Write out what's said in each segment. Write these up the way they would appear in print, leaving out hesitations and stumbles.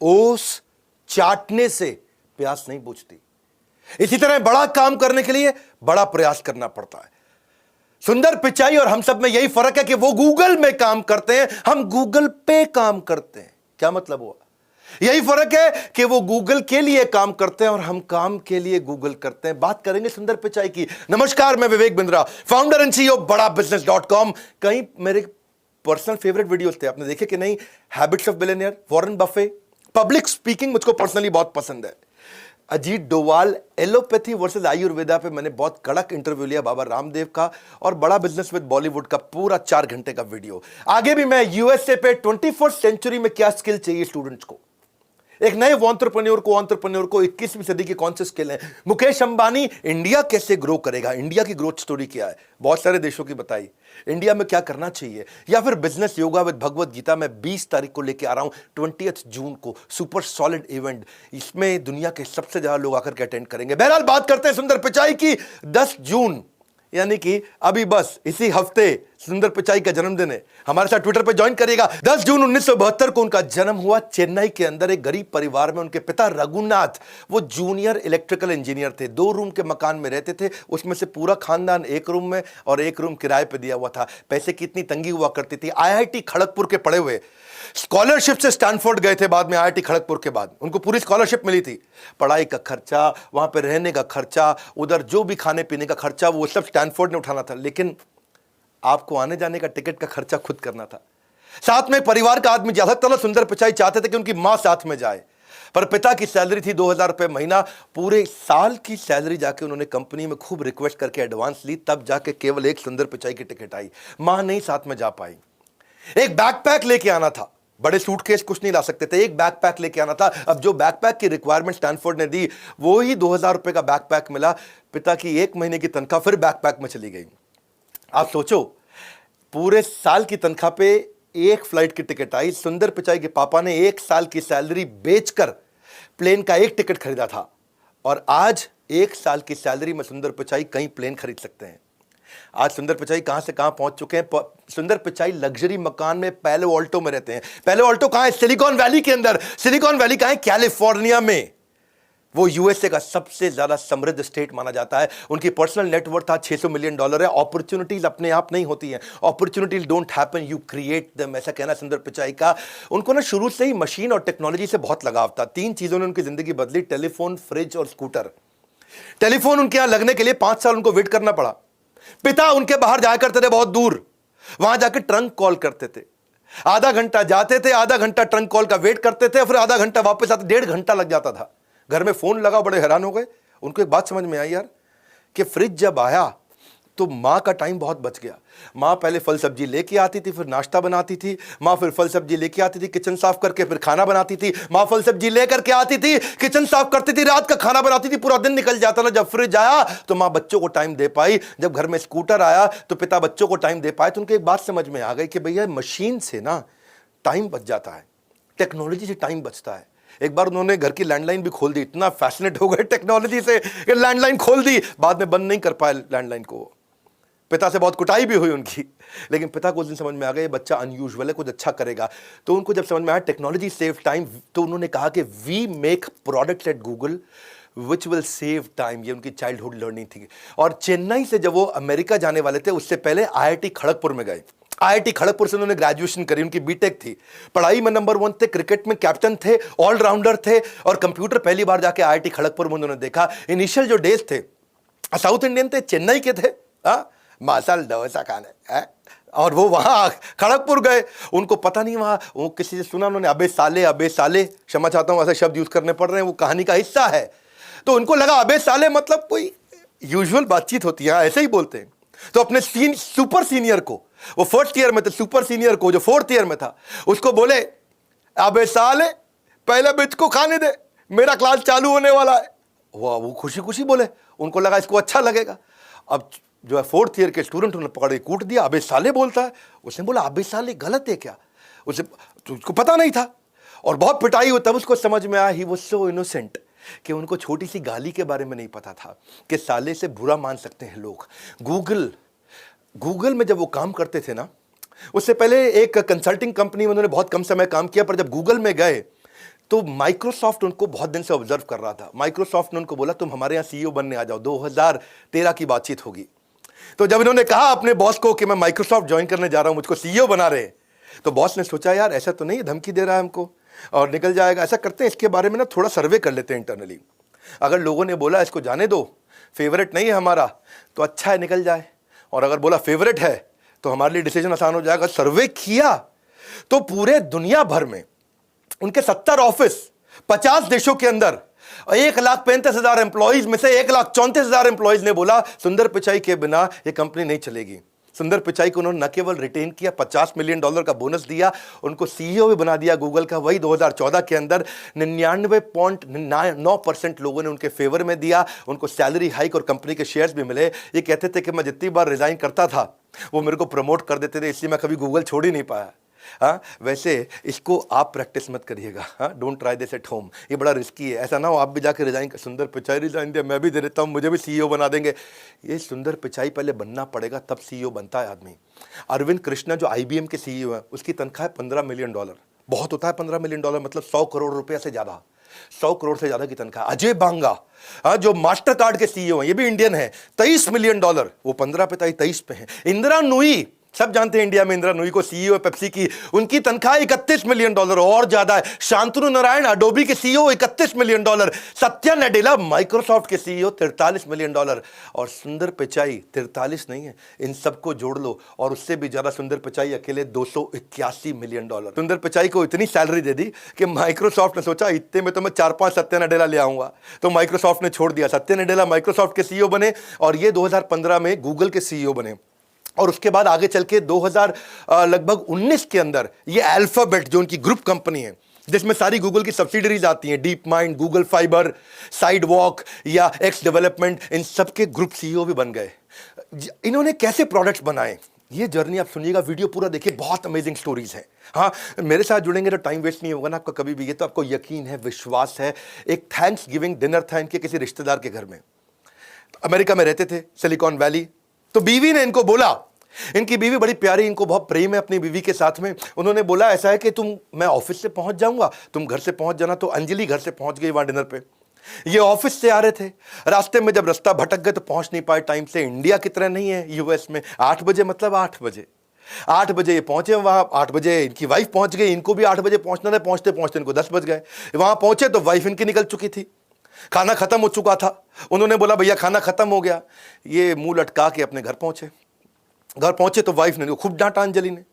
ओस चाटने से प्यास नहीं बुझती। इसी तरह बड़ा काम करने के लिए बड़ा प्रयास करना पड़ता है। सुंदर पिचाई और हम सब में यही फर्क है कि वो गूगल में काम करते हैं, हम गूगल पे काम करते हैं। क्या मतलब हुआ? यही फर्क है कि वो गूगल के लिए काम करते हैं और हम काम के लिए गूगल करते हैं। बात करेंगे सुंदर पिचाई की। नमस्कार, मैं Vivek Bindra, founder and CEO बड़ा बिजनेस.com। कई मेरे पर्सनल फेवरेट वीडियोस थे, आपने देखे कि नहीं? Habits of billionaire, Warren Buffett, public speaking मुझको पर्सनली बहुत पसंद है। अजीत डोवाल, एलोपैथी वर्सेस आयुर्वेदा पे मैंने बहुत कड़क इंटरव्यू लिया बाबा रामदेव का, और बड़ा बिजनेस विद बॉलीवुड का पूरा 4 घंटे का वीडियो। आगे भी मैं यूएसए पे 21st सेंचुरी में क्या स्किल चाहिए स्टूडेंट्स को, एक नए एंटरप्रेन्योर को 21वीं सदी की कौन से स्किल हैं, मुकेश अंबानी इंडिया कैसे ग्रो करेगा, इंडिया की ग्रोथ स्टोरी क्या है, बहुत सारे देशों की बताई, इंडिया में क्या करना चाहिए, या फिर business yoga with Bhagavad Gita मैं 20 तारीख को लेके आ रहा हूं, 20 जून को, सुपर सॉलिड इवेंट। इसमें दुनिया के सबसे ज्यादा लोग आकर के अटेंड करेंगे। बहरहाल बात करते हैं सुंदर पिचाई की। 10 जून यानी कि अभी बस इसी हफ्ते सुंदर पिचाई का जन्मदिन है। हमारे साथ ट्विटर पे ज्वाइन करिएगा। 10 जून 1972 को उनका जन्म हुआ चेन्नई के अंदर एक गरीब परिवार में। उनके पिता रघुनाथ वो जूनियर इलेक्ट्रिकल इंजीनियर थे। 2 रूम के मकान में रहते थे, उसमें से पूरा खानदान 1 रूम में और 1 रूम किराए पे दिया हुआ था। पैसे की इतनी तंगी हुआ करती थी। आईआईटी खड़गपुर के पढ़े हुए, स्कॉलरशिप से स्टैनफोर्ड गए थे बाद में, आईआईटी खड़गपुर के बाद उनको पूरी स्कॉलरशिप मिली थी। पढ़ाई का खर्चा, वहां पे रहने का खर्चा, उधर जो भी खाने पीने का खर्चा, वो सब स्टैनफोर्ड ने उठाना था। लेकिन आपको आने जाने का टिकट का खर्चा खुद करना था। साथ में परिवार का आदमी, ज्यादातर सुंदर पिचाई चाहते थे कि उनकी मां साथ में जाए, पर पिता की सैलरी थी 2000 रुपए महीना। पूरे साल की सैलरी जाके उन्होंने कंपनी में खूब रिक्वेस्ट करके एडवांस ली, तब जाके केवल एक सुंदर पिचाई की टिकट आई। मां नहीं साथ में जा पाई। एक बैकपैक लेके आना था, बड़े सूटकेस कुछ नहीं ला सकते थे, एक बैकपैक लेके आना था। अब जो बैकपैक की रिक्वायरमेंट स्टैनफोर्ड ने दी, वो ही 2000 रुपए का बैकपैक मिला। पिता की 1 महीने की तनख्वाह फिर बैकपैक में चली गई। आप सोचो, पूरे साल की तनख्वाह पे एक फ्लाइट की टिकट आई। सुंदर पिचाई के पापा ने 1 साल की सैलरी बेचकर प्लेन का एक टिकट खरीदा था, और आज 1 साल की सैलरी में सुंदर पिचाई कई प्लेन खरीद सकते हैं। आज सुंदर पिचाई कहां से कहां पहुंच चुके हैं। सुंदर पिचाई लग्जरी मकान में पैलो ऑल्टो में रहते हैं। पैलो ऑल्टो कहां है? सिलिकॉन वैली के अंदर। सिलिकॉन वैली कहां है? कैलिफोर्निया में। वो यूएसए का सबसे ज्यादा समृद्ध स्टेट माना जाता है। उनकी पर्सनल नेटवर्थ था $600 मिलियन है। अपॉर्चुनिटीज अपने आप नहीं होती हैं, opportunities don't happen, you create them, ऐसा कहना सुंदर पिचाई का। उनको ना शुरू से ही मशीन और टेक्नोलॉजी से बहुत लगाव था। 3 चीजों ने उनकी जिंदगी बदली, टेलीफोन, फ्रिज और स्कूटर। टेलीफोन उनके यहां लगने के लिए 5 साल उनको वेट करना पड़ा। पिता उनके बाहर जाया करते थे बहुत दूर, वहां जाके ट्रंक कॉल करते थे। आधा घंटा जाते थे, आधा घंटा ट्रंक कॉल का वेट करते थे, फिर आधा घंटा वापस आते, 1.5 घंटा लग जाता था। घर में फोन लगा, बड़े हैरान हो गए। उनको एक बात समझ में आई यार, कि फ्रिज जब आया तो मां का टाइम बहुत बच गया। मां पहले फल सब्जी लेके आती थी, फिर नाश्ता बनाती थी। मां फिर फल सब्जी लेके आती थी, किचन साफ करके फिर खाना बनाती थी। मां फल सब्जी लेकर के आती थी, किचन साफ करती थी, रात का खाना बनाती थी, पूरा दिन निकल जाता था। जब फ्रिज आया तो मां बच्चों को टाइम दे पाई। जब घर में स्कूटर आया तो पिता बच्चों को टाइम दे पाए। तो उनको एक बात समझ में आ गई कि भैया मशीन से ना टाइम बच जाता है, टेक्नोलॉजी से टाइम बचता है। एक बार उन्होंने घर की लैंडलाइन भी खोल दी, इतना फैसिनेट हो गए टेक्नोलॉजी से कि लैंडलाइन खोल दी। बाद में बंद नहीं कर पाए लैंडलाइन को। पिता से बहुत कुटाई भी हुई उनकी, लेकिन पिता को उस दिन समझ में आ गया ये बच्चा अनयूजुअल है, कुछ अच्छा करेगा। तो उनको जब समझ में आया टेक्नोलॉजी सेव टाइम, तो उन्होंने कहा कि we make products at Google which will save time. ये उनकी चाइल्डहुड लर्निंग थी। और चेन्नई से जब वो अमेरिका जाने वाले थे, उससे पहले आईआईटी खड़गपुर में गए। आईआईटी खड़गपुर से उन्होंने ग्रेजुएशन करी, उनकी बीटेक थी। पढ़ाई में नंबर 1 थे, क्रिकेट में कैप्टन थे, ऑलराउंडर थे, और कंप्यूटर पहली बार जाके आईआईटी खड़गपुर में उन्होंने देखा। इनिशियल जो डेज थे, साउथ इंडियन थे, चेन्नई के थे, मासल डोसा खाने, और वो वहां खड़गपुर गए। उनको पता नहीं, वहां वो किसी से सुना उन्होंने, अबे साले, क्षमा चाहता हूं ऐसे शब्द यूज करने पड़ रहे हैं, वो कहानी का हिस्सा है। तो उनको लगा अबे साले मतलब कोई यूजुअल बातचीत होती है, ऐसे ही बोलते हैं। तो अपने सुपर सीनियर को, वो 1st ईयर में थे, सुपर सीनियर को जो 4th ईयर में था, उसको बोले अबे साले पहले बिच को खाने दे, मेरा क्लास चालू होने वाला है। वो खुशी खुशी बोले, उनको लगा इसको अच्छा लगेगा। अब जो है 4th ईयर के स्टूडेंट उन्होंने पकड़ के कूट दिया, अबे साले बोलता है। उसने बोला अबे साले गलत है क्या? उसे तो उसको पता नहीं था, और बहुत पिटाई हुई। तब उसको समझ में आया ही वो सो इनोसेंट, कि उनको छोटी सी गाली के बारे में नहीं पता था कि साले से बुरा मान सकते हैं लोग। गूगल में जब वो काम करते थे ना, उससे पहले एक कंसल्टिंग कंपनी में उन्होंने बहुत कम समय काम किया, पर जब गूगल में गए तो माइक्रोसॉफ्ट उनको बहुत दिन से ऑब्जर्व कर रहा था। माइक्रोसॉफ्ट ने उनको बोला तुम हमारे यहाँ सीईओ बनने आ जाओ, 2013 की बातचीत होगी। तो जब इन्होंने कहा अपने बॉस को कि मैं माइक्रोसॉफ्ट ज्वाइन करने जा रहा हूं, मुझको सीईओ बना रहे हैं, तो बॉस ने सोचा यार ऐसा तो नहीं धमकी दे रहा है हमको और निकल जाएगा। ऐसा करते हैं इसके बारे में ना थोड़ा सर्वे कर लेते हैं इंटरनली। अगर लोगों ने बोला इसको जाने दो, फेवरेट नहीं है हमारा, तो अच्छा है निकल जाए, और अगर बोला फेवरेट है तो हमारे लिए डिसीजन आसान हो जाएगा। सर्वे किया तो पूरे दुनिया भर में उनके 70 ऑफिस 50 देशों के अंदर 1,35,000 एम्प्लॉइज में से 1,34,000 एम्प्लॉइज ने बोला सुंदर पिचाई के बिना यह कंपनी नहीं चलेगी। सुंदर पिचाई को उन्होंने न केवल रिटेन किया, $50 मिलियन का बोनस दिया, उनको सीईओ भी बना दिया गूगल का। वही 2014 के अंदर 99.9% लोगों ने उनके फेवर में दिया, उनको सैलरी हाइक और कंपनी के शेयर्स भी मिले। ये कहते थे कि मैं जितनी बार रिजाइन करता था वो मेरे को प्रमोट कर देते थे, इसलिए मैं कभी गूगल छोड़ ही नहीं पाया। हाँ, वैसे इसको आप प्रैक्टिस मत करिएगा। हाँ, don't try this at home, ये बड़ा रिस्की है। ऐसा ना हो आप भी जाके रिजाइन कर, सुंदर पिचाई रिजाइन दिया, मैं भी दे देता हूँ, मुझे भी सीईओ बना देंगे। ये सुंदर पिचाई पहले बनना पड़ेगा, तब सीईओ बनता है आदमी। अरविंद कृष्णा जो IBM के सीईओ है, उसकी तनख्वाह है $15 मिलियन। बहुत होता है $15 मिलियन, मतलब 100 करोड़ रुपया से ज्यादा, 100 करोड़ से ज्यादा की तनख्वाह। अजय बांगा जो मास्टर कार्ड के सीईओ हैं, ये भी इंडियन है, $23 मिलियन, वो 15 पे 23 पे है। इंदिरा नूई, सब जानते हैं इंडिया में इंदिरा नूई को, सीईओ है पेप्सी की, उनकी तनख्वाह $31 मिलियन और ज्यादा है। शांतनु नारायण अडोबी के CEO $31 million. Satya Nadella Microsoft के सीईओ $43 मिलियन। और सुंदर पिचाई 43 नहीं है, इन सबको जोड़ लो और उससे भी ज्यादा। सुंदर पिचाई अकेले $281 मिलियन। सुंदर पिचाई को इतनी सैलरी दे दी कि माइक्रोसॉफ्ट ने सोचा इतने में तो मैं 4-5 सत्या नडेला ले आऊंगा, तो माइक्रोसॉफ्ट ने छोड़ दिया। सत्या नडेला माइक्रोसॉफ्ट के सीईओ बने और ये 2015 में गूगल के सीईओ बने। और उसके बाद आगे चल के 2019 के अंदर ये अल्फाबेट जो उनकी ग्रुप कंपनी है, जिसमें सारी गूगल की सब्सिडरीज आती हैं, deep mind, Google fibre, sidewalk या एक्स डेवलपमेंट, इन सब के ग्रुप सीईओ भी बन गए। इन्होंने कैसे प्रोडक्ट्स बनाए, ये जर्नी आप सुनिएगा, वीडियो पूरा देखिए, बहुत अमेजिंग स्टोरीज है। हाँ, मेरे साथ जुड़ेंगे तो टाइम वेस्ट नहीं होगा ना आपका कभी भी, ये तो आपको यकीन है, विश्वास है। एक थैंक्स गिविंग डिनर था इनके किसी रिश्तेदार के घर में, अमेरिका में रहते थे, सिलिकॉन वैली। तो बीवी ने इनको बोला, इनकी बीवी बड़ी प्यारी, इनको बहुत प्रेम है अपनी बीवी के साथ में। उन्होंने बोला ऐसा है कि मैं ऑफिस से पहुंच जाऊंगा, तुम घर से पहुंच जाना। तो अंजलि घर से पहुंच गई वहां डिनर पे। ये ऑफिस से आ रहे थे, रास्ते में जब रास्ता भटक गए तो पहुंच नहीं पाए टाइम से। इंडिया की तरह नहीं है यूएस में 8 बजे, मतलब 8 बजे, 8 बजे ये पहुंचे वहां। 8 बजे इनकी वाइफ पहुंच गई, इनको भी 8 बजे पहुंचना था। पहुंचते पहुंचते इनको 10 बज गए। वहां पहुंचे तो वाइफ इनकी निकल चुकी थी, खाना खत्म हो चुका था। उन्होंने बोला भैया खाना खत्म हो गया। ये मुंह लटका के अपने घर पहुंचे। घर पहुंचे तो वाइफ ने खूब डांटा अंजलि ने,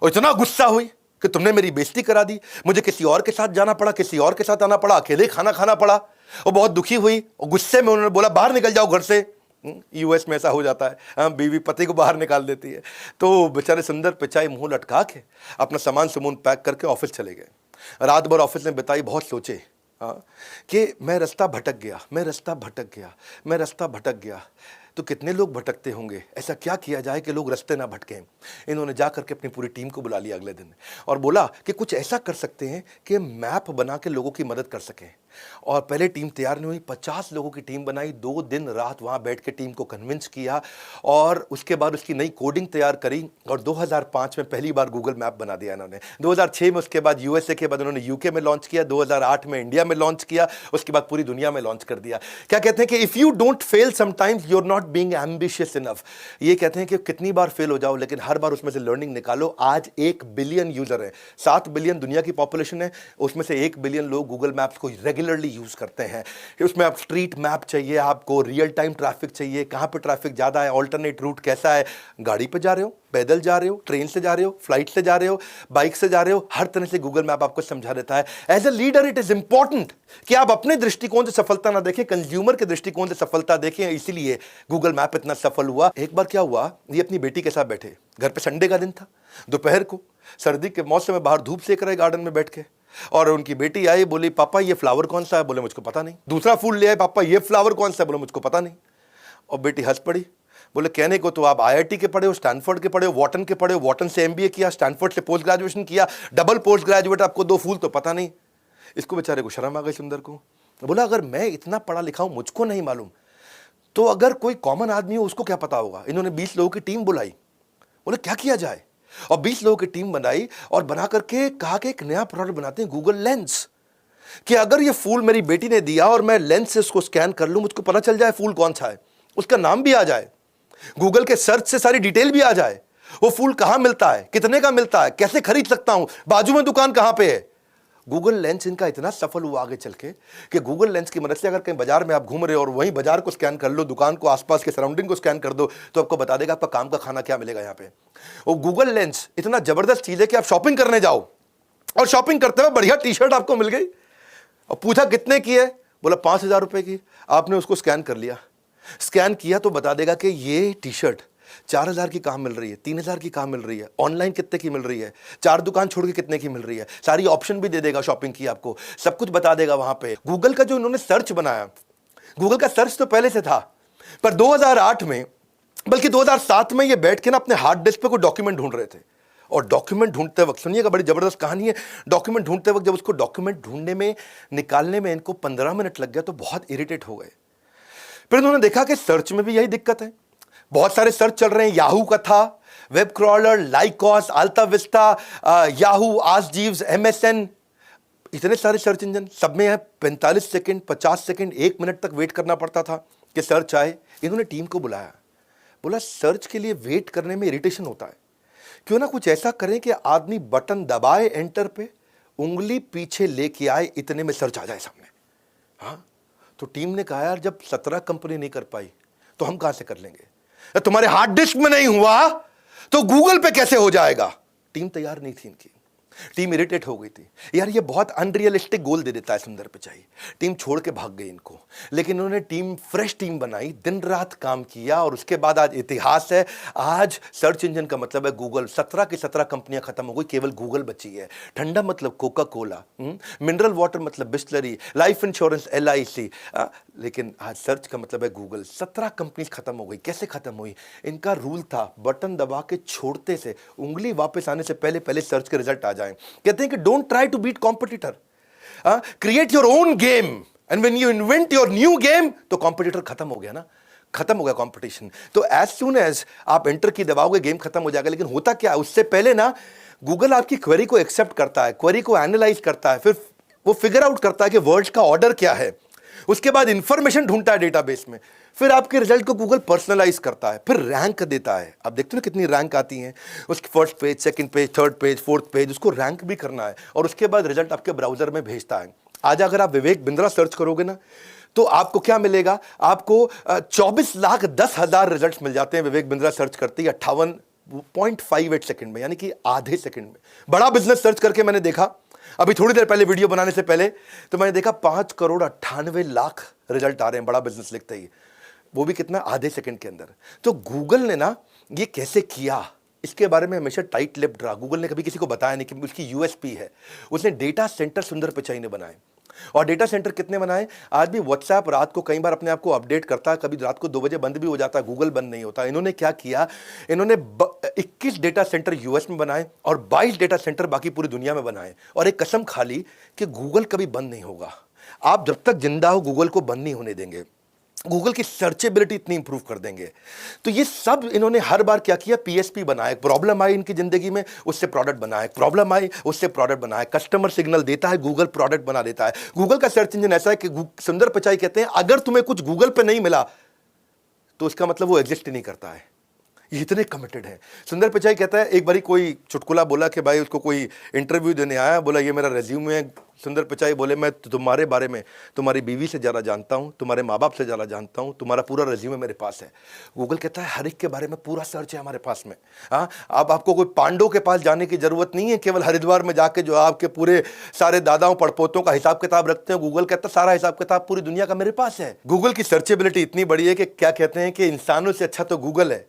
और इतना गुस्सा हुई कि तुमने मेरी बेइज्जती करा दी, मुझे किसी और के साथ जाना पड़ा, किसी और के साथ आना पड़ा, अकेले खाना खाना पड़ा। और बहुत दुखी हुई और गुस्से में उन्होंने बोला बाहर निकल जाओ घर से। यूएस में ऐसा हो जाता है, हाँ, बीवी पति को बाहर निकाल देती है। तो बेचारे सुंदर पिचाई मुंह लटका के अपना सामान सुमून पैक करके ऑफिस चले गए। रात भर ऑफिस में बिताई, बहुत सोचे कि मैं रास्ता भटक गया, मैं रास्ता भटक गया, मैं रास्ता भटक गया। तो कितने लोग भटकते होंगे, ऐसा क्या किया जाए कि लोग रास्ते ना भटकें। इन्होंने जा करके अपनी पूरी टीम को बुला लिया अगले दिन और बोला कि कुछ ऐसा कर सकते हैं कि मैप बना के लोगों की मदद कर सकें। और पहले टीम तैयार नहीं हुई, 50 लोगों की टीम बनाई, 2 दिन रात वहां बैठ के टीम को कन्विंस किया और उसके बाद उसकी नई कोडिंग तैयार करी। और 2005 में पहली बार गूगल मैप बना दिया इन्होंने। 2006 में उसके बाद यूएसए के बाद उन्होंने यूके में लॉन्च किया, 2008 में इंडिया में लॉन्च किया, उसके बाद पूरी दुनिया में लॉन्च कर दिया। क्या कहते हैं कि if you don't fail sometimes you are not being ambitious enough. ये कहते हैं कि कितनी बार फेल हो जाओ लेकिन हर बार उसमें से लर्निंग निकालो। आज 1 बिलियन यूजर है, 7 बिलियन दुनिया की पॉपुलेशन है, उसमें से 1 बिलियन लोग गूगल मैप्स को रेगुलरली यूज करते हैं। उसमें आप स्ट्रीट मैप चाहिए, आपको रियल टाइम ट्रैफिक चाहिए, कहां पे ट्रैफिक ज्यादा है, ऑल्टरनेट रूट कैसा है, गाड़ी पे जा रहे हो, पैदल जा रहे हो, ट्रेन से जा रहे हो, फ्लाइट से जा रहे हो, बाइक से जा रहे हो, हर तरह से गूगल मैप आपको समझा देता है। As a leader it is important कि आप अपने दृष्टिकोण से सफलता ना देखें, कंज्यूमर के दृष्टिकोण से सफलता देखें। इसीलिए गूगल मैप इतना सफल हुआ। एक बार क्या हुआ, ये अपनी बेटी के साथ बैठे, घर पे संडे का दिन था, दोपहर को सर्दी के मौसम में बाहर धूप सेक रहे गार्डन में बैठ के। और उनकी बेटी आई, बोली पापा ये फ्लावर कौन सा है, बोले मुझको पता नहीं। दूसरा फूल ले आए, पापा ये फ्लावर कौन सा है, बोले मुझको पता नहीं। और बेटी हंस पड़ी, बोले कहने को तो आप आईआईटी के पढ़े हो, स्टैनफोर्ड के पढ़े हो, वॉटन के पढ़े हो, वॉटन से एमबीए किया, स्टैनफोर्ड से पोस्ट ग्रेजुएशन किया, डबल पोस्ट ग्रेजुएट, आपको 2 फूल तो पता नहीं। इसको बेचारे को शर्म आ गई सुंदर को। बोला अगर मैं इतना पढ़ा लिखा हूं, मुझको नहीं मालूम, तो अगर कोई कॉमन आदमी हो उसको क्या पता होगा। इन्होंने 20 लोगों की टीम बुलाई, बोले क्या किया जाए, और 20 लोगों की टीम बनाई और बना करके कहा कि एक नया प्रोडक्ट बनाते हैं, गूगल लेंस। कि अगर ये फूल मेरी बेटी ने दिया और मैं लेंस से उसको स्कैन कर लूं, मुझको पता चल जाए फूल कौन सा है, उसका नाम भी आ जाए, गूगल के सर्च से सारी डिटेल भी आ जाए, वो फूल कहां मिलता है, कितने का मिलता है, कैसे खरीद सकता हूं, बाजू में दुकान कहां पे है। गूगल लेंस इनका इतना सफल हुआ आगे चल के कि गूगल लेंस की मदद से अगर कहीं बाजार में आप घूम रहे हो और वहीं बाजार को स्कैन कर लो, दुकान को, आसपास के सराउंडिंग को स्कैन कर दो, तो आपको बता देगा आपका काम का खाना क्या मिलेगा यहां पे। वो गूगल लेंस इतना जबरदस्त चीज है कि आप शॉपिंग करने जाओ और शॉपिंग करते हुए बढ़िया टी शर्ट आपको मिल गई और पूछा कितने की है, बोला 5,000 रुपए की। आपने उसको स्कैन कर लिया, स्कैन किया तो बता देगा कि ये टी शर्ट 4,000 की कहाँ मिल रही है, 3,000 की कहाँ मिल रही है, ऑनलाइन कितने की मिल रही है, 4 दुकान छोड़ के कितने की मिल रही है, सारी ऑप्शन भी दे देगा शॉपिंग की, आपको सब कुछ बता देगा वहां पे। गूगल का जो इन्होंने सर्च बनाया, गूगल का सर्च तो पहले से था, पर 2008 में, बल्कि 2007 में ये बैठ के ना अपने हार्ड डिस्क पे कोई डॉक्यूमेंट ढूंढ रहे थे। और डॉक्यूमेंट ढूंढते वक्त, सुनिएगा बड़ी जबरदस्त कहानी है, डॉक्यूमेंट ढूंढते वक्त जब उसको डॉक्यूमेंट ढूंढने में, निकालने में इनको 15 मिनट लग गया तो बहुत इरिटेट हो गए। फिर उन्होंने देखा कि सर्च में भी यही दिक्कत है, बहुत सारे सर्च चल रहे हैं, याहू का था, web crawler, Lycos, AltaVista, Yahoo, Ask Jeeves, MSN, इतने सारे सर्च इंजन, सब में है 45 सेकंड, 50 सेकंड, 1 मिनट तक वेट करना पड़ता था कि सर्च आए। इन्होंने टीम को बुलाया, बोला सर्च के लिए वेट करने में इरिटेशन होता है, क्यों ना कुछ ऐसा करें कि आदमी बटन दबाए एंटर पे, उंगली पीछे लेके आए, इतने में सर्च आ जाए सामने। हाँ, तो टीम ने कहा यार जब 17 कंपनी नहीं कर पाई तो हम कहां से कर लेंगे, तुम्हारे हार्ड डिस्क में नहीं हुआ तो गूगल पे कैसे हो जाएगा। टीम तैयार नहीं थी इनकी, टीम इरिटेट हो गई थी, यार ये बहुत अनरियलिस्टिक गोल दे देता है सुंदर पिचाई। टीम छोड़ के भाग गई इनको, लेकिन उन्होंने टीम, फ्रेश टीम बनाई, दिन रात काम किया और उसके बाद आज इतिहास है। आज सर्च इंजन का मतलब है गूगल, 17 की 17 कंपनियां खत्म हो गई, केवल गूगल बची है। ठंडा मतलब कोका कोला, मिनरल वाटर मतलब बिस्लरी, लाइफ इंश्योरेंस LIC, लेकिन आज सर्च का मतलब है गूगल। 17 कंपनीज खत्म हो गई। कैसे खत्म हुई, इनका रूल था बटन दबा के छोड़ते से, उंगली वापस आने से पहले पहले सर्च के रिजल्ट आ जाए। कहते हैं कि don't try to beat competitor, create your own game, and when you invent your new game तो कॉम्पिटिटर खत्म हो गया ना, खत्म हो गया कंपटीशन। तो एज सून एज आप एंटर की दबाओगे गेम खत्म हो जाएगा। लेकिन होता क्या है, उससे पहले ना गूगल आपकी क्वेरी को एक्सेप्ट करता है, क्वेरी को एनालाइज करता है, फिर वो फिगर आउट करता है कि वर्ड्स का ऑर्डर क्या है, उसके बाद इंफॉर्मेशन ढूंढता है डेटाबेस में, फिर आपके रिजल्ट को गूगल पर्सनलाइज करता है, फिर रैंक देता है। आप देखते हो ना कितनी रैंक आती हैं, उसकी first page, second page, third page, fourth page, उसको रैंक भी करना है और उसके बाद रिजल्ट आपके ब्राउजर में भेजता है। आज अगर आप विवेक बिंद्रा सर्च करोगे ना तो आपको क्या मिलेगा, आपको 24,10,000 रिजल्ट मिल जाते हैं विवेक बिंद्रा सर्च करते ही 58.58 सेकंड में, यानी कि आधे सेकंड में। बड़ा बिजनेस सर्च करके मैंने देखा, अभी थोड़ी देर पहले वीडियो बनाने से पहले, तो मैंने देखा 5,98,00,000 रिजल्ट आ रहे हैं बड़ा बिजनेस लिखते ही, वो भी कितना, आधे सेकंड के अंदर। तो गूगल ने ना ये कैसे किया, इसके बारे में हमेशा टाइट लिप्ड रहा। गूगल ने कभी किसी को बताया नहीं कि उसकी USP है। उसने डेटा सेंटर सुंदर पिचाई ने बनाए, और डेटा सेंटर कितने बनाए, आज भी व्हाट्सएप रात को कई बार अपने आप को अपडेट करता है, कभी रात को 2 बजे बंद भी हो जाता है, गूगल बंद नहीं होता। इन्होंने क्या किया, इन्होंने 21 डेटा सेंटर US में बनाए और 22 डेटा सेंटर बाकी पूरी दुनिया में बनाए, और एक कसम खा ली कि गूगल कभी बंद नहीं होगा। आप जब तक जिंदा हो गूगल को बंद नहीं होने देंगे, गूगल की सर्चेबिलिटी इतनी इंप्रूव कर देंगे। तो ये सब इन्होंने हर बार क्या किया, PSP बनाया, प्रॉब्लम आई इनकी जिंदगी में, उससे प्रोडक्ट बनाए, प्रॉब्लम आई उससे प्रोडक्ट बनाए, कस्टमर सिग्नल देता है, गूगल प्रोडक्ट बना देता है। गूगल का सर्च इंजन ऐसा है कि सुंदर पिचाई कहते हैं अगर तुम्हें कुछ गूगल पे नहीं मिला तो उसका मतलब वो एग्जिस्ट ही नहीं करता है। ये इतने कमिटेड है। सुंदर पिचाई कहता है, एक बारी कोई चुटकुला बोला कि भाई उसको कोई इंटरव्यू देने आया, बोला ये मेरा रेज्यूमे है। सुंदर पिचाई बोले मैं तुम्हारे बारे में तुम्हारी बीवी से ज़्यादा जानता हूँ, तुम्हारे माँ बाप से ज़्यादा जानता हूँ, तुम्हारा पूरा रेज्यूमे मेरे पास है। गूगल कहता है हर एक के बारे में पूरा सर्च है हमारे पास में। हाँ, अब आपको कोई पांडव के पास जाने की जरूरत नहीं है, केवल हरिद्वार में जाके जो आपके पूरे सारे दादाओं पड़पोतों का हिसाब किताब रखते हैं, गूगल कहता है सारा हिसाब किताब पूरी दुनिया का मेरे पास है। गूगल की सर्चेबिलिटी इतनी बड़ी है कि क्या कहते हैं कि इंसानों से अच्छा तो गूगल है,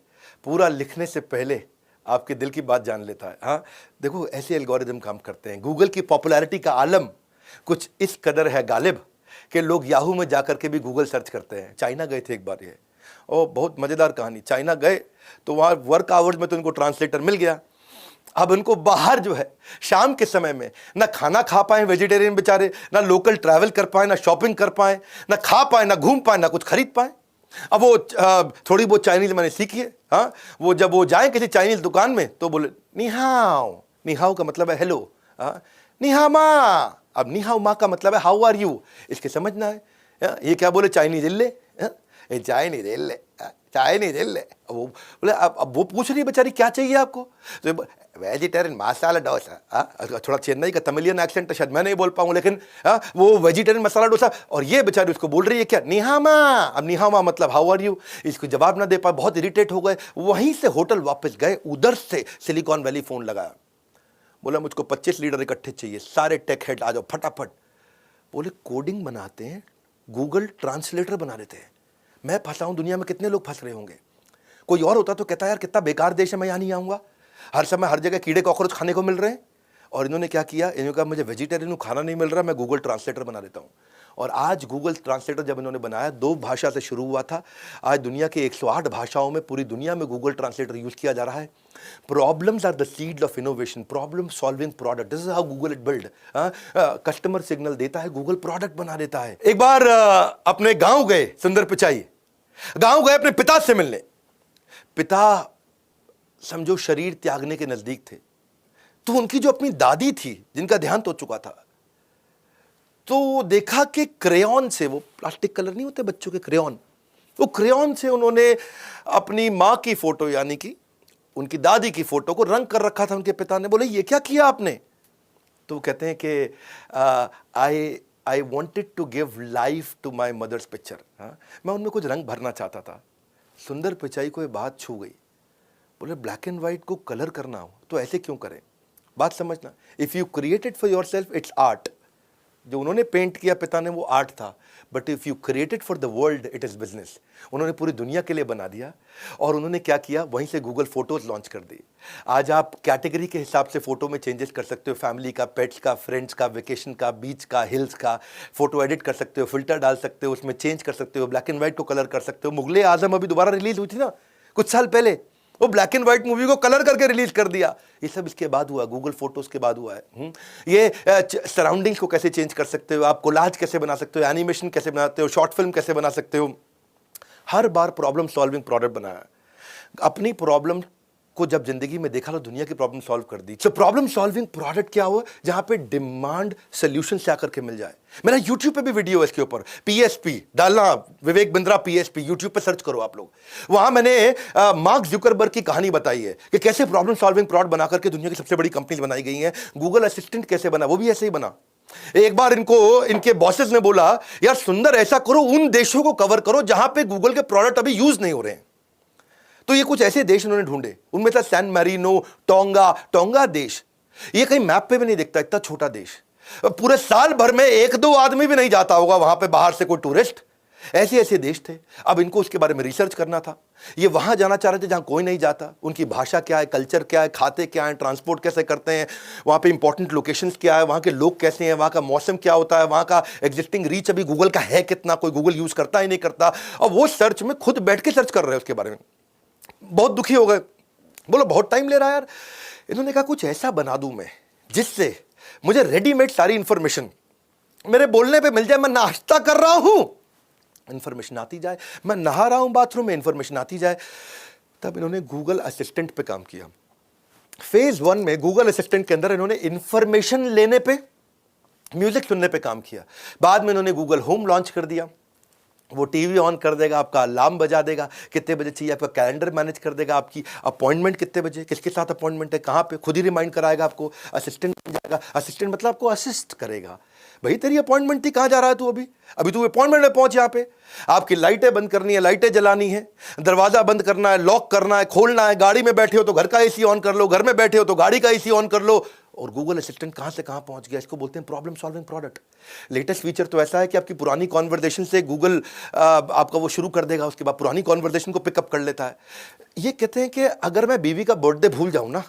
पूरा लिखने से पहले आपके दिल की बात जान लेता है। हाँ, देखो ऐसे एल्गोरिदम काम करते हैं। गूगल की पॉपुलैरिटी का आलम कुछ इस कदर है गालिब कि लोग याहू में जाकर के भी गूगल सर्च करते हैं। चाइना गए थे एक बार, ये और बहुत मज़ेदार कहानी, चाइना गए तो वहाँ वर्क आवर्स में तो उनको ट्रांसलेटर मिल गया। अब उनको बाहर जो है शाम के समय में ना खाना खा पाए वेजिटेरियन बेचारे, ना लोकल ट्रैवल कर पाए, ना शॉपिंग कर पाए, ना खा पाए, ना घूम पाए, ना कुछ खरीद पाए। अब वो थोड़ी बहुत चाइनीज मैंने सीखी है। हाँ, वो जब वो जाए किसी चाइनीज दुकान में तो बोले नी हाओ, नी हाओ का मतलब है हेलो, नी हा मा, अब नी हाउ मा का मतलब है हाउ आर यू, इसके समझना है। ये क्या बोले, चाइनीज इल्ले, ये चाइनीज इल्ले, चाइनीज इल्ले। वो बोले अब वो पूछ रही है बेचारी क्या चाहिए आपको, तो वेजिटेरियन मसाला डोसा। थोड़ा चेन्नई का तमिलियन एक्सेंट तो शायद मैं नहीं बोल पाऊँ, लेकिन वो वेजिटेरियन मसाला डोसा, और ये बेचारी उसको बोल रही है क्या, निहामा। अब निहामा मतलब हाउ आर यू, इसको जवाब ना दे पाए, बहुत इरिटेट हो गए। वहीं से होटल वापस गए, उधर से सिलिकॉन वैली फोन लगाया, बोला मुझको 25 लीटर इकट्ठे चाहिए, सारे टेक हेड आ जाओ फटाफट। बोले कोडिंग बनाते हैं, गूगल ट्रांसलेटर बना देते हैं। मैं फंसा हूं, दुनिया में कितने लोग फंस रहे होंगे। कोई और होता तो कहता यार कितना बेकार देश है, मैं यहाँ नहीं आऊँगा, हर समय हर जगह कीड़े कॉकरोच खाने को मिल रहे हैं। और इन्होंने क्या किया, इन्होंने कहा मुझे वेजिटेरियन खाना नहीं मिल रहा, मैं गूगल ट्रांसलेटर बना देता हूँ। और आज गूगल ट्रांसलेटर जब इन्होंने बनाया, 2 भाषा से शुरू हुआ था, आज दुनिया के 108 भाषाओं में पूरी दुनिया में गूगल ट्रांसलेटर यूज किया जा रहा है। Problems are the seed of innovation, problem solving product, this is how Google it build. Customer signal देता है, गूगल प्रोडक्ट बना देता है। एक बार अपने गांव गए सुंदर पिचाई, गांव गए अपने पिता से मिलने। पिता समझो शरीर त्यागने के नजदीक थे, तो उनकी जो अपनी दादी थी जिनका देहांत हो चुका था, तो देखा कि क्रेयॉन से, वो प्लास्टिक कलर नहीं होते बच्चों के क्रेयॉन, वो क्रेयॉन से उन्होंने अपनी मां की फोटो यानी कि उनकी दादी की फोटो को रंग कर रखा था। उनके पिता ने बोले ये क्या किया आपने, तो वो कहते हैं कि I wanted to give life to my mother's picture. मैं उनमें कुछ रंग भरना चाहता था। सुंदर पिचाई को ये बात छू गई, बोले ब्लैक एंड व्हाइट को कलर करना हो तो ऐसे क्यों करें। बात समझना, if you created for your self it's art. जो उन्होंने पेंट किया पिता ने वो आर्ट था, but if you created for the world it is business. उन्होंने पूरी दुनिया के लिए बना दिया। और उन्होंने क्या किया, वहीं से गूगल फोटोज लॉन्च कर दी। आज आप कैटेगरी के हिसाब से फोटो में चेंजेस कर सकते हो, फैमिली का, पेट्स का, फ्रेंड्स का, वेकेशन का, बीच का, हिल्स का, फोटो एडिट कर सकते हो, फिल्टर डाल सकते हो, उसमें चेंज कर सकते हो, ब्लैक एंड व्हाइट को कलर कर सकते हो। मुगले आजम अभी दोबारा रिलीज हुई थी ना कुछ साल पहले, वो ब्लैक एंड व्हाइट मूवी को कलर करके रिलीज कर दिया। ये सब इसके बाद हुआ, गूगल फोटोज के बाद हुआ है। ये सराउंडिंग्स को कैसे चेंज कर सकते हो, आप कोलाज कैसे बना सकते हो, एनिमेशन कैसे बनाते हो, शॉर्ट फिल्म कैसे बना सकते हो। हर बार प्रॉब्लम सॉल्विंग प्रोडक्ट बनाया। अपनी प्रॉब्लम को जब जिंदगी में देखा तो दुनिया की प्रॉब्लम सॉल्व कर दी। तो प्रॉब्लम सॉल्विंग प्रोडक्ट क्या हो, जहां पे डिमांड सोल्यूशन से आकर के मिल जाए। मेरा यूट्यूब पे भी वीडियो है इसके ऊपर, पीएसपी डालना, विवेक बिंद्रा पीएसपी, यूट्यूब पे सर्च करो आप लोग। वहां मैंने मार्क जुकरबर्ग की कहानी बताई है कि कैसे प्रॉब्लम सॉल्विंग प्रोडक्ट बनाकर के दुनिया की सबसे बड़ी कंपनीज बनाई गई हैं। गूगल असिस्टेंट कैसे बना, वो भी ऐसे ही बना। एक बार इनको इनके बॉसेस ने बोला यार सुंदर ऐसा करो, उन देशों को कवर करो जहां पे गूगल के प्रोडक्ट अभी यूज नहीं हो रहे हैं। तो ये कुछ ऐसे देश उन्होंने ढूंढे, उनमें था सैन मैरिनो, टोंगा देश। ये कहीं मैप पे भी नहीं दिखता, इतना छोटा देश। पूरे साल भर में 1-2 आदमी भी नहीं जाता होगा वहां पे बाहर से कोई टूरिस्ट। ऐसे ऐसे देश थे। अब इनको उसके बारे में रिसर्च करना था। ये वहां जाना चाह रहे थे जहां कोई नहीं जाता। उनकी भाषा क्या है, कल्चर क्या है, खाते क्या है, ट्रांसपोर्ट कैसे करते हैं, वहां पे इंपॉर्टेंट लोकेशंस क्या है, वहां के लोग कैसे हैं, वहां का मौसम क्या होता है, वहां का एग्जिस्टिंग रीच अभी गूगल का है कितना, कोई गूगल यूज करता ही नहीं करता। और वो सर्च में खुद बैठ के सर्च कर रहे हैं उसके बारे में। बहुत दुखी हो गए, बोलो बहुत टाइम ले रहा है यार। इन्होंने कहा कुछ ऐसा बना दूं मैं जिससे मुझे रेडीमेड सारी इंफॉर्मेशन मेरे बोलने पे मिल जाए। मैं नाश्ता कर रहा हूं, इंफॉर्मेशन आती जाए, मैं नहा रहा हूं बाथरूम में, इंफॉर्मेशन आती जाए। तब इन्होंने गूगल असिस्टेंट पे काम किया। फेज 1 में गूगल असिस्टेंट के अंदर इन्होंने इंफॉर्मेशन लेने पे, म्यूजिक सुनने पे काम किया। बाद में इन्होंने गूगल होम लॉन्च कर दिया। वो टीवी ऑन कर देगा, आपका अलार्म बजा देगा, कितने बजे चाहिए, आपका कैलेंडर मैनेज कर देगा, आपकी अपॉइंटमेंट कितने बजे, किसके साथ अपॉइंटमेंट है, कहाँ पे, खुद ही रिमाइंड कराएगा आपको। असिस्टेंट बन जाएगा। असिस्टेंट मतलब आपको असिस्ट करेगा। भाई तेरी अपॉइंटमेंट थी, कहाँ जा रहा है तू, अभी तू अपॉइंटमेंट में पहुंच। यहाँ पे आपकी लाइटें बंद करनी है, लाइटें जलानी है, दरवाजा बंद करना है, लॉक करना है, खोलना है। गाड़ी में बैठे हो तो घर का एसी ऑन कर लो, घर में बैठे हो तो गाड़ी का एसी ऑन कर लो। और गूगल असिस्टेंट कहां से कहां पहुंच गया। इसको बोलते हैं problem solving product. Latest feature तो ऐसा है कि आपकी पुरानी कॉन्वर्सेशन से गूगल आपका वो शुरू कर देगा, उसके बाद पुरानी कॉन्वर्सेशन को पिकअप कर लेता है। ये कहते हैं कि अगर मैं बीवी का बर्थडे भूल जाऊं ना,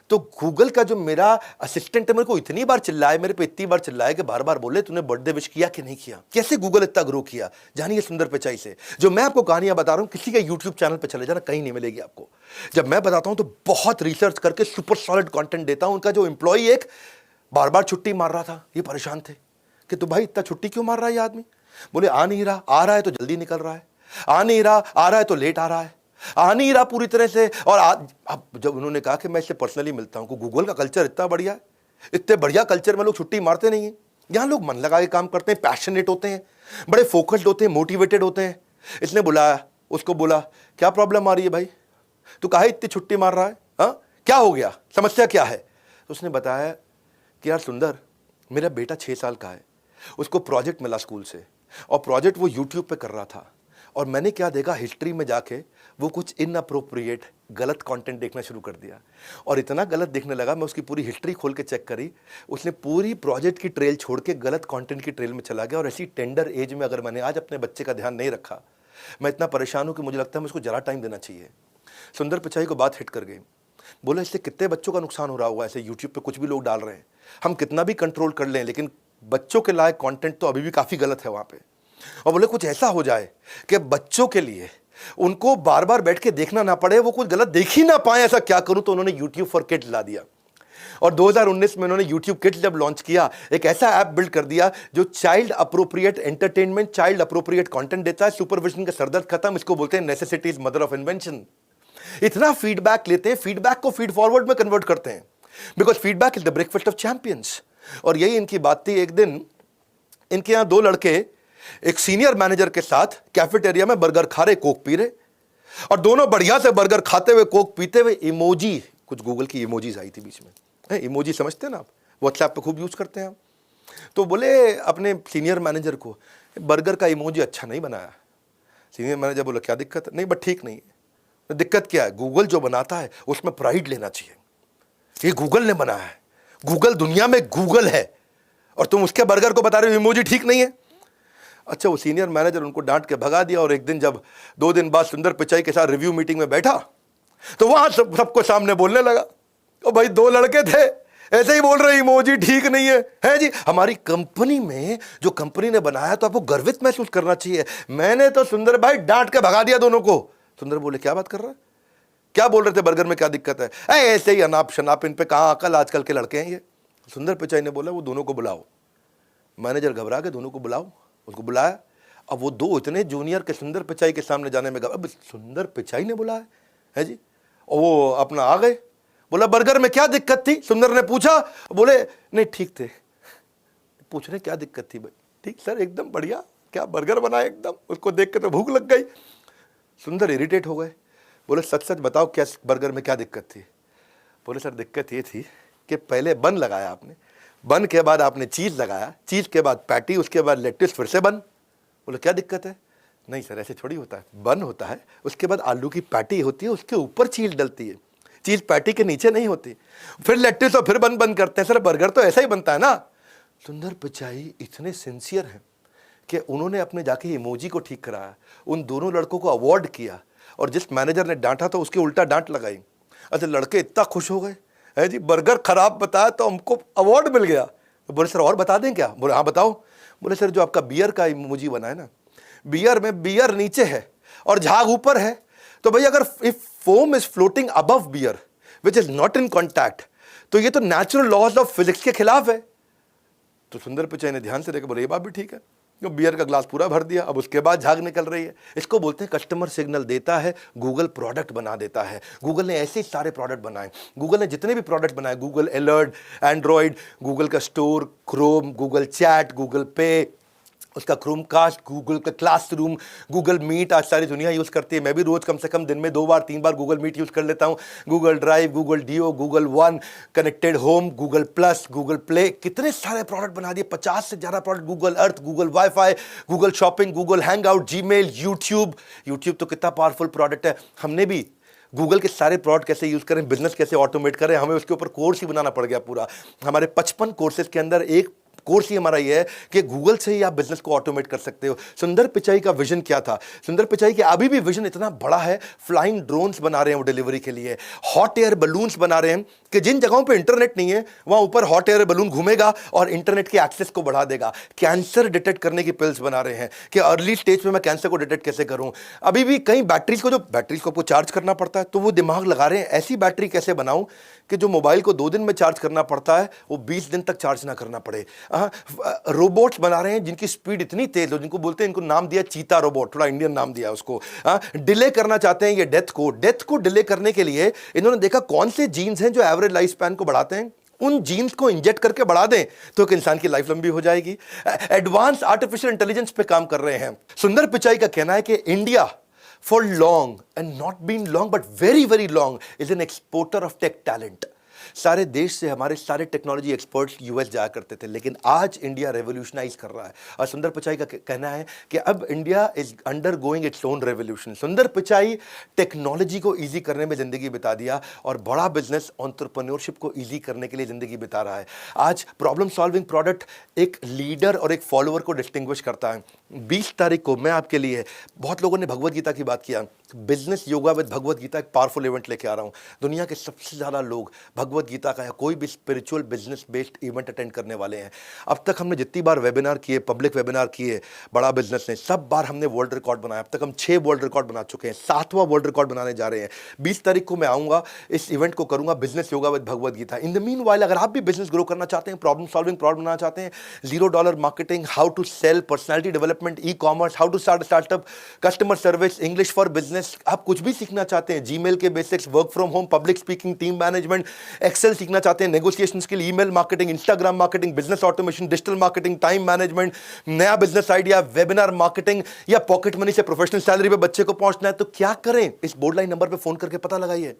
तो गूगल का जो मेरा असिस्टेंट है मेरे को इतनी बार चिल्लाए, मेरे पे इतनी बार चिल्लाए कि बार बार बोले तूने बर्थडे विश किया कि नहीं किया। कैसे गूगल इतना ग्रो किया, जानिए सुंदर पिचाई से। जो मैं आपको कहानियां बता रहा हूं, किसी के यूट्यूब चैनल पे चले जाना, कहीं नहीं मिलेगी आपको। जब मैं बताता हूं तो बहुत रिसर्च करके सुपर सॉलिड कंटेंट देता हूं। उनका जो एम्प्लॉई एक बार बार छुट्टी मार रहा था, ये परेशान थे कि तो भाई इतना छुट्टी क्यों मार रहा है ये आदमी। बोले आ नहीं रहा, आ रहा है तो जल्दी निकल रहा है, आ नहीं रहा, आ रहा है तो लेट आ रहा है, आ नहीं रहा पूरी तरह से। और अब जब उन्होंने कहा कि मैं इससे पर्सनली मिलता हूं, गूगल का कल्चर इतना बढ़िया है, इतने बढ़िया कल्चर में लोग छुट्टी मारते नहीं है, यहां लोग मन लगा के काम करते हैं, पैशनेट होते हैं, बड़े फोकस्ड होते हैं, मोटिवेटेड होते हैं। इसने बुलाया, उसको बोला क्या प्रॉब्लम आ रही है भाई, तू काहे इतनी छुट्टी मार रहा है, हाँ क्या हो गया, समस्या क्या है। तो उसने बताया कि यार सुंदर, मेरा बेटा 6 साल का है, उसको प्रोजेक्ट मिला स्कूल से, और प्रोजेक्ट वो यूट्यूब पे कर रहा था, और मैंने क्या देखा, हिस्ट्री में जाके वो कुछ इनअप्रोप्रिएट गलत कंटेंट देखना शुरू कर दिया, और इतना गलत देखने लगा, मैं उसकी पूरी हिस्ट्री खोल के चेक करी, उसने पूरी प्रोजेक्ट की ट्रेल छोड़ के गलत कंटेंट की ट्रेल में चला गया। और ऐसी टेंडर एज में अगर मैंने आज अपने बच्चे का ध्यान नहीं रखा, मैं इतना परेशान हूं कि मुझे लगता है मुझको जरा टाइम देना चाहिए। सुंदर पिचाई को बात हिट कर गई, बोला इससे कितने बच्चों का नुकसान हो रहा होगा, ऐसे यूट्यूब पे कुछ भी लोग डाल रहे हैं, हम कितना भी कंट्रोल कर लें लेकिन बच्चों के लायक कंटेंट तो अभी भी काफ़ी गलत है वहाँ पे। और बोले कुछ ऐसा हो जाए कि बच्चों के लिए उनको बार बार बैठ के देखना ना पड़े, वो कुछ गलत देख ही ना पाए, ऐसा क्या करूं। तो उन्होंने YouTube फॉर किड्स ला दिया, और 2019 में उन्होंने YouTube किड्स जब लॉन्च किया, एक ऐसा ऐप बिल्ड कर दिया जो child appropriate entertainment, child appropriate content देता है। सुपरविजन का सरदर्द खत्म, इसको बोलते हैं necessity is mother of invention. इतना फीडबैक लेते हैं, फीडबैक को फीड फॉरवर्ड में कन्वर्ट करते हैं, because feedback is the breakfast of champions. और यही इनकी बात थी। एक दिन इनके यहां 2 लड़के एक सीनियर मैनेजर के साथ कैफेटेरिया में बर्गर खा रहे, कोक पी रहे, और दोनों बढ़िया से बर्गर खाते हुए, कोक पीते हुए, इमोजी, कुछ गूगल की इमोजीज आई थी बीच में, इमोजी समझते हैं ना आप, व्हाट्सएप पे खूब यूज करते हैं हम। तो बोले अपने सीनियर मैनेजर को, बर्गर का इमोजी अच्छा नहीं बनाया। सीनियर मैनेजर बोला क्या दिक्कत है, नहीं बट ठीक नहीं है। दिक्कत क्या है, गूगल जो बनाता है उसमें प्राइड लेना चाहिए, ये गूगल ने बनाया है, गूगल दुनिया में गूगल है, और तुम उसके बर्गर को बता रहे हो इमोजी ठीक नहीं है। अच्छा, वो सीनियर मैनेजर उनको डांट के भगा दिया। और एक दिन जब 2 दिन बाद सुंदर पिचाई के साथ रिव्यू मीटिंग में बैठा, तो वहां सबको सामने बोलने लगा, ओ भाई 2 लड़के थे ऐसे ही बोल रहे इमोजी ठीक नहीं है जी, हमारी कंपनी में जो कंपनी ने बनाया तो आपको गर्वित महसूस करना चाहिए, मैंने तो सुंदर भाई डांट के भगा दिया दोनों को। सुंदर बोले क्या बात कर रहा है, क्या बोल रहे थे, बर्गर में क्या दिक्कत है, ऐसे ही अनाप शनाप, इन पे कहां अकल, आजकल के लड़के हैं ये। सुंदर पिचाई ने बोला वो दोनों को बुलाओ। मैनेजर घबरा के दोनों को बुलाओ, उसको बुलाया। अब वो 2 इतने जूनियर के सुंदर पिचाई के सामने जाने में, अब सुंदर पिचाई ने बुलाया है जी, और वो अपना आ गए। बोला बर्गर में क्या दिक्कत थी, सुंदर ने पूछा, बोले नहीं ठीक थे। पूछ रहे क्या दिक्कत थी भाई, ठीक सर एकदम बढ़िया, क्या बर्गर बनाया एकदम, उसको देख के तो भूख लग गई। सुंदर इरिटेट हो गए, बोले सच सच बताओ क्या बर्गर में क्या दिक्कत थी। बोले सर दिक्कत ये थी कि पहले बन लगाया आपने, बन के बाद आपने चीज़ लगाया, चीज़ के बाद पैटी, उसके बाद लेट्स, फिर से बन। बोले क्या दिक्कत है, नहीं सर ऐसे थोड़ी होता है, बन होता है, उसके बाद आलू की पैटी होती है, उसके ऊपर चीज़ डलती है, चीज़ पैटी के नीचे नहीं होती, फिर लेट्स और फिर बन करते हैं। सर बर्गर तो ऐसा ही बनता है ना। सुंदर पिचाई इतने सिंसियर हैं कि उन्होंने अपने जाके इमोजी को ठीक कराया, उन दोनों लड़कों को अवार्ड किया, और जिस मैनेजर ने डांटा था उसके उल्टा डांट लगाई। अच्छा, लड़के इतना खुश हो गए है जी, बर्गर खराब बताया तो हमको अवार्ड मिल गया। तो बोले सर और बता दें क्या, बोले हाँ बताओ। बोले सर जो आपका बियर का इमोजी बना है ना, बियर में बियर नीचे है और झाग ऊपर है, तो भाई अगर if foam is floating above beer which is not in contact, तो ये तो नेचुरल लॉज ऑफ फिजिक्स के खिलाफ है। तो सुंदर पिचाई ने ध्यान से देखा, बोले ये बात भी ठीक है। तो बियर का ग्लास पूरा भर दिया, अब उसके बाद झाग निकल रही है। इसको बोलते हैं कस्टमर सिग्नल देता है, गूगल प्रोडक्ट बना देता है। गूगल ने ऐसे सारे प्रोडक्ट बनाए, गूगल ने जितने भी प्रोडक्ट बनाए, गूगल अलर्ट, एंड्रॉयड, गूगल का store, Chrome, Google chat, Google पे, उसका क्रोमकास्ट, गूगल का क्लासरूम, गूगल मीट, आज सारी दुनिया यूज़ करती है। मैं भी रोज़ कम से कम दिन में 2 बार 3 बार गूगल मीट यूज़ कर लेता हूँ। Google drive, Google do, Google one, connected home, Google plus, Google play, कितने सारे प्रोडक्ट बना दिए, 50 से ज़्यादा product, Google Earth, Google wifi, Google shopping, Google hangout, Gmail, YouTube तो कितना पावरफुल प्रोडक्ट है। हमने भी गूगल के सारे प्रोडक्ट कैसे यूज़ करें, बिजनेस कैसे ऑटोमेट करें, हमें उसके ऊपर कोर्स ही बनाना पड़ गया पूरा। हमारे 55 कोर्सेज के अंदर एक कोर्स ही हमारा ये है कि गूगल से ही आप बिजनेस को ऑटोमेट कर सकते हो। सुंदर पिचाई का विजन क्या था, सुंदर पिचाई के अभी भी विजन इतना बड़ा है, फ्लाइंग ड्रोन्स बना रहे हैं वो डिलीवरी के लिए, हॉट एयर बलून्स बना रहे हैं कि जिन जगहों पे इंटरनेट नहीं है वहां ऊपर हॉट एयर बलून घूमेगा और इंटरनेट के एक्सेस को बढ़ा देगा। कैंसर डिटेक्ट करने की पिल्स बना रहे हैं कि अर्ली स्टेज में मैं कैंसर को डिटेक्ट कैसे करूं। अभी भी कई बैटरीज को आपको चार्ज करना पड़ता है, तो वो दिमाग लगा रहे हैं ऐसी बैटरी कैसे बनाऊं कि जो मोबाइल को 2 दिन में चार्ज करना पड़ता है वो 20 दिन तक चार्ज ना करना पड़े। रोबोट्स बना रहे हैं जिनकी स्पीड इतनी तेज हो, जिनको बोलते हैं, इनको नाम दिया चीता रोबोट, थोड़ा इंडियन नाम दिया उसको। डिले करना चाहते हैं ये डेथ को डिले करने के लिए इन्होंने देखा कौन से जीन्स हैं जो एवरेज लाइफ स्पैन को बढ़ाते हैं। उन जीन्स को इंजेक्ट करके बढ़ा दें तो एक इंसान की लाइफ लंबी हो जाएगी। एडवांस आर्टिफिशियल इंटेलिजेंस पे काम कर रहे हैं। सुंदर पिचाई का कहना है कि India for long and not been long but very very long is an exporter of tech talent. सारे देश से हमारे सारे टेक्नोलॉजी एक्सपर्ट्स यूएस जाया करते थे, लेकिन आज इंडिया रेवोल्यूशनाइज कर रहा है। और सुंदर पिचाई का कहना है कि अब India is under going its own revolution. सुंदर पिचाई टेक्नोलॉजी को इजी करने में जिंदगी बिता दिया और बड़ा बिजनेस एंटरप्रेन्योरशिप को इजी करने के लिए जिंदगी बिता रहा है। आज प्रॉब्लम सॉल्विंग प्रोडक्ट एक लीडर और एक फॉलोअर को डिस्टिंग्विश करता है। 20 तारीख को मैं आपके लिए, बहुत लोगों ने भगवत गीता की बात किया, business yoga with Bhagavad Gita एक पावरफुल इवेंट लेके आ रहा हूं। दुनिया के सबसे ज्यादा लोग भगवत गीता का या कोई भी spiritual business based event attend करने वाले हैं। अब तक हमने जितनी बार वेबिनार किए, पब्लिक वेबिनार किए बड़ा बिजनेस ने, सब बार हमने वर्ल्ड रिकॉर्ड बनाया। अब तक हम 6 वर्ल्ड रिकॉर्ड बना चुके हैं, 7वां वर्ल्ड रिकॉर्ड बनाने जा रहे हैं। 20 तारीख को मैं आऊंगा, इस इवेंट को करूंगा business yoga with Bhagavad Gita. In the meanwhile अगर आप भी बिजनेस ग्रो करना चाहते हैं, प्रॉब्लम सॉल्विंग प्रोडक्ट बनाना चाहते हैं, $0 marketing, how to sell, personality development, e commerce, how to start startup, customer service, English for business, आप कुछ भी सीखना चाहते हैं, जीमेल के basics, work from home, public speaking, team management, Excel सीखना चाहते हैं, negotiation skill, email marketing, Instagram marketing, business automation, digital marketing, time management, नया बिजनेस आइडिया, वेबिनार मार्केटिंग या पॉकेट मनी से प्रोफेशनल सैलरी पे बच्चे को पहुंचना है, तो क्या करें? इस बोर्ड लाइन नंबर पे फोन करके पता लगाइए।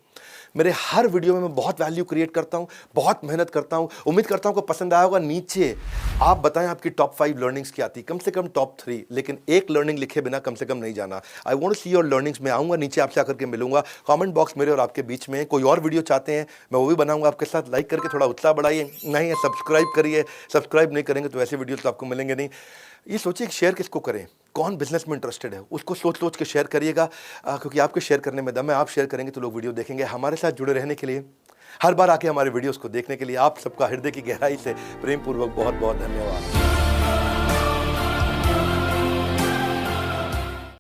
मेरे हर वीडियो में मैं बहुत वैल्यू क्रिएट करता हूं, बहुत मेहनत करता हूं। उम्मीद करता हूं को पसंद आया होगा। नीचे आप बताएं आपकी टॉप 5 लर्निंग्स क्या थी, कम से कम टॉप 3, लेकिन एक लर्निंग लिखे बिना कम से कम नहीं जाना। I want to see your learnings. मैं आऊंगा नीचे आपसे आकर के मिलूंगा। कमेंट बॉक्स मेरे और आपके बीच में। कोई और वीडियो चाहते हैं मैं वो भी बनाऊंगा आपके साथ। लाइक करके थोड़ा उत्साह बढ़ाइए, नहीं सब्सक्राइब करिए। सब्सक्राइब नहीं करेंगे तो ऐसे वीडियोस तो आपको मिलेंगे नहीं। ये सोचिए कि शेयर किसको करें, कौन बिजनेस में इंटरेस्टेड है, उसको सोच सोच के शेयर करिएगा, क्योंकि आपके शेयर करने में दम है। आप शेयर करेंगे तो लोग वीडियो देखेंगे। हमारे साथ जुड़े रहने के लिए, हर बार आके हमारे वीडियोस को देखने के लिए आप सबका हृदय की गहराई से प्रेम पूर्वक बहुत बहुत धन्यवाद।